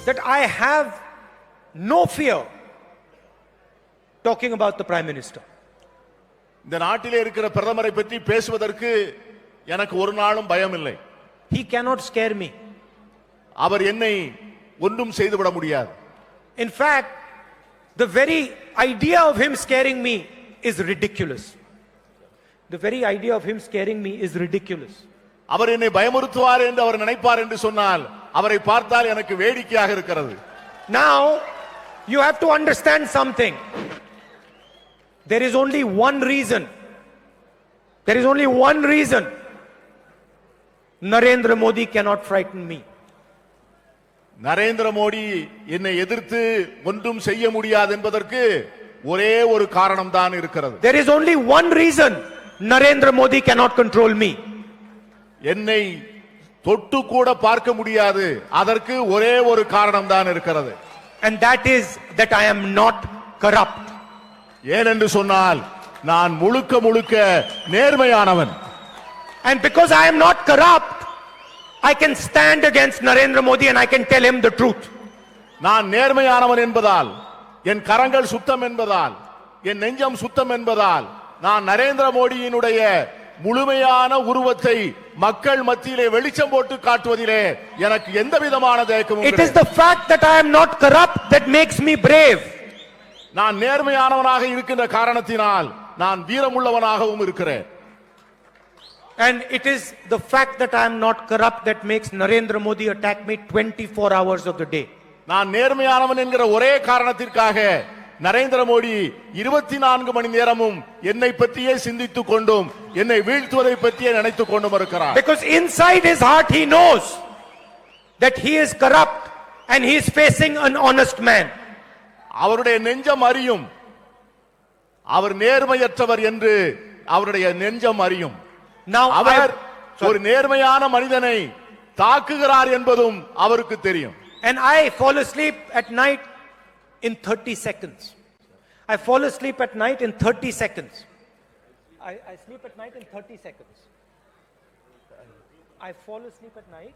that I have no fear talking about the Prime Minister. இந்த நாட்டிலே இருக்கிற பிரதமரை பற்றி பேசுவதற்கு எனக்கு ஒரு நாளும் பயம் இல்லை. He cannot scare me. அவர் என்னை ஒன்றும் செய்துவிட முடியாது. In fact, the very idea of him scaring me is ridiculous. The very idea of him scaring me is ridiculous. அவர் என்னை பயமுறுத்துவார் என்று அவர் நினைப்பார் என்று சொன்னால் அவரை பார்த்தால் எனக்கு வேடிக்கையாக இருக்கிறது. Now you have to understand something. There is only one reason. There is only one reason Narendra Modi cannot frighten me. Narendra Modi என்னை எதிர்த்து ஒன்றும் செய்ய முடியாது என்பதற்கு ஒரே ஒரு காரணம் தான் இருக்கிறது. There is only one reason Narendra Modi cannot control me. என்னை தொட்டு கூட பார்க்க முடியாது, அதற்கு ஒரே ஒரு காரணம் தான் இருக்கிறது. And that is that I am not corrupt. ஏனென்று சொன்னால் நான் முழுக்க முழுக்க நேர்மையானவன். And because I am not corrupt, I can stand against Narendra Modi and I can tell him the truth. நான் நேர்மையானவன் என்பதால், என் கரங்கள் சுத்தம் என்பதால், என் நெஞ்சம் சுத்தம் என்பதால் நான் நரேந்திர மோடியினுடைய முழுமையான உருவத்தை மக்கள் மத்தியிலே வெளிச்சம் போட்டு காட்டுவதிலே எனக்கு எந்த விதமான தயக்கமும் இல்லை. It is the fact that I am not corrupt that makes me brave. நான் நேர்மையானவனாக இருக்கின்ற காரணத்தினால் நான் வீரமுள்ளவனாகவும் இருக்கிறேன். And it is the fact that I am not corrupt that makes Narendra Modi attack me 24 hours of the day. நான் நேர்மையானவன் என்கிற ஒரே காரணத்திற்காக நரேந்திர மோடி 24 மணி நேரமும் என்னை பற்றியே சிந்தித்துக் கொண்டும் என்னை வீழ்த்துவதை பற்றியே நினைத்துக் கொண்டும் இருக்கிறார். Because inside his heart he knows that he is corrupt and he is facing an honest man. அவருடைய நெஞ்சம் அறியும், அவர் நேர்மையற்றவர் என்று அவருடைய நெஞ்சம் அறியும். Now அவர் ஒரு நேர்மையான மனிதனை தாக்குகிறார் என்பதும் அவருக்கு தெரியும். And I fall asleep at night in 30 seconds. I fall asleep at night in 30 seconds. I sleep at night in 30 seconds. I fall asleep at night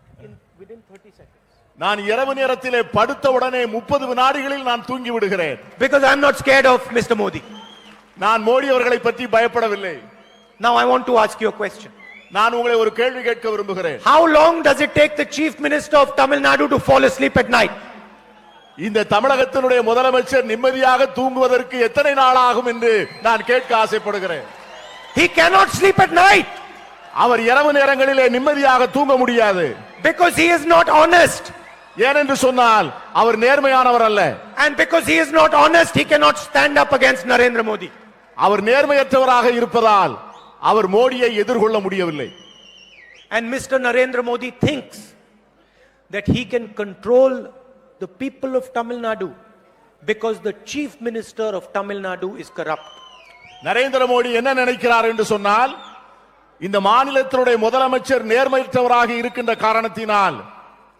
within 30 seconds. நான் இரவு நேரத்திலே படுத்த உடனே 30 வினாடிகளில் நான் தூங்கி விடுகிறேன். Because I am not scared of Mr. Modi. நான் மோடி அவர்களை பற்றி பயப்படவில்லை. Now I want to ask you a question. நான் உங்களை ஒரு கேள்வி கேட்க விரும்புகிறேன். How long does it take the Chief Minister of Tamil Nadu to fall asleep at night? இந்த தமிழகத்தினுடைய முதலமைச்சர் நிம்மதியாக தூங்குவதற்கு எத்தனை நாள் ஆகும் என்று நான் கேட்க ஆசைப்படுகிறேன். He cannot sleep at night. அவர் இரவு நேரங்களிலே நிம்மதியாக தூங்க முடியாது. Because he is not honest. ஏனென்று சொன்னால் அவர் நேர்மையானவர் அல்ல. And because he is not honest, he cannot stand up against Narendra Modi. அவர் நேர்மையற்றவராக இருப்பதால் அவர் மோடியை எதிர்கொள்ள முடியவில்லை. And Mr. Narendra Modi thinks that he can control the people of Tamil Nadu because the Chief Minister of Tamil Nadu is corrupt. Narendra Modi என்ன நினைக்கிறார் என்று சொன்னால், இந்த மாநிலத்தினுடைய முதலமைச்சர் நேர்மையற்றவராக இருக்கின்ற காரணத்தினால்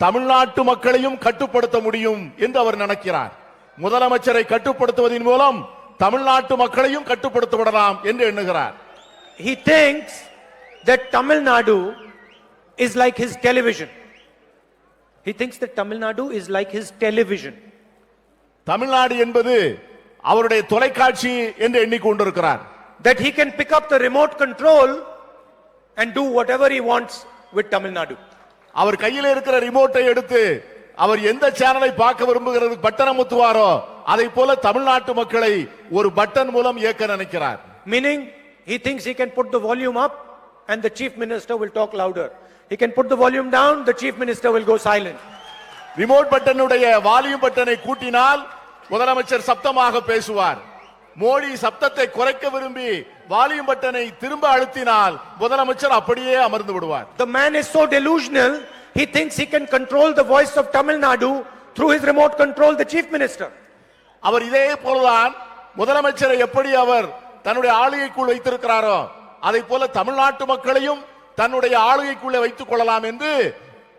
தமிழ்நாட்டு மக்களையும் கட்டுப்படுத்த முடியும் என்று அவர் நினைக்கிறார். முதலமைச்சரை கட்டுப்படுத்துவதன் மூலம் தமிழ்நாட்டு மக்களையும் கட்டுப்படுத்த விடலாம் என்று எண்ணுகிறார். He thinks that Tamil Nadu is like his television. He thinks that Tamil Nadu is like his television. Tamil Nadu என்பது அவருடைய தொலைக்காட்சி என்று எண்ணிக்கொண்டிருக்கிறார். That he can pick up the remote control and do whatever he wants with Tamil Nadu. அவர் கையில் இருக்கிற ரிமோட்டை எடுத்து அவர் எந்த சேனலை பார்க்க விரும்புகிறது பட்டன் அமுத்துவாரோ அதை போல தமிழ்நாட்டு மக்களை ஒரு பட்டன் மூலம் இயக்க நினைக்கிறார். Meaning he thinks he can put the volume up and the Chief Minister will talk louder. He can put the volume down, the Chief Minister will go silent. Remote பட்டனுடைய volume பட்டனை கூட்டினால் முதலமைச்சர் சப்தமாக பேசுவார். மோடி சப்தத்தை குறைக்க விரும்பி வால்யூம் பட்டனை திரும்ப அழுத்தினால் முதலமைச்சர் அப்படியே அமர்ந்து விடுவார். The man is so delusional, he thinks he can control the voice of Tamil Nadu through his remote control, the Chief Minister. அவர் இதே போலதான் முதலமைச்சரை எப்படி அவர் தன்னுடைய ஆளுகைக்குள் வைத்திருக்கிறாரோ அதை போல தமிழ்நாட்டு மக்களையும் தன்னுடைய ஆளுகைக்குள்ளே வைத்துக் கொள்ளலாம் என்று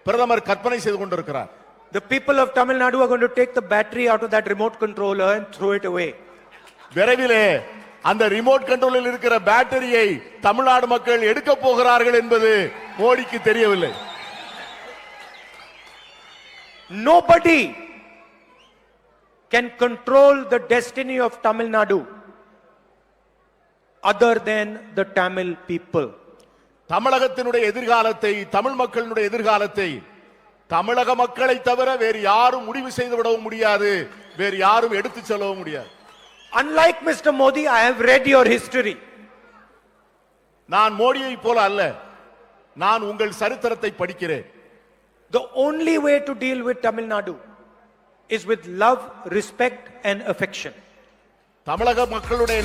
பிரதமர் கற்பனை செய்து கொண்டிருக்கிறார். The people of Tamil Nadu are going to take the battery out of that remote controller and throw it away. விரைவிலே அந்த ரிமோட் கண்ட்ரோலில் இருக்கிற பேட்டரியை தமிழ்நாடு மக்கள் எடுக்க போகிறார்கள் என்பது மோடிக்கு தெரியவில்லை. Nobody can control the destiny of Tamil Nadu other than the Tamil people. தமிழகத்தினுடைய எதிர்காலத்தை, தமிழ் மக்களினுடைய எதிர்காலத்தை தமிழக மக்களை தவிர வேறு யாரும் முடிவு செய்து விடவும் முடியாது, வேறு யாரும் எடுத்துச் செல்லவும் முடியாது. Unlike Mr. Modi, I have read your history. நான் மோடியை போல அல்ல, நான் உங்கள் சரித்திரத்தை படிக்கிறேன். The only way to deal with Tamil Nadu is with love, respect and affection. தமிழக மக்களுடைய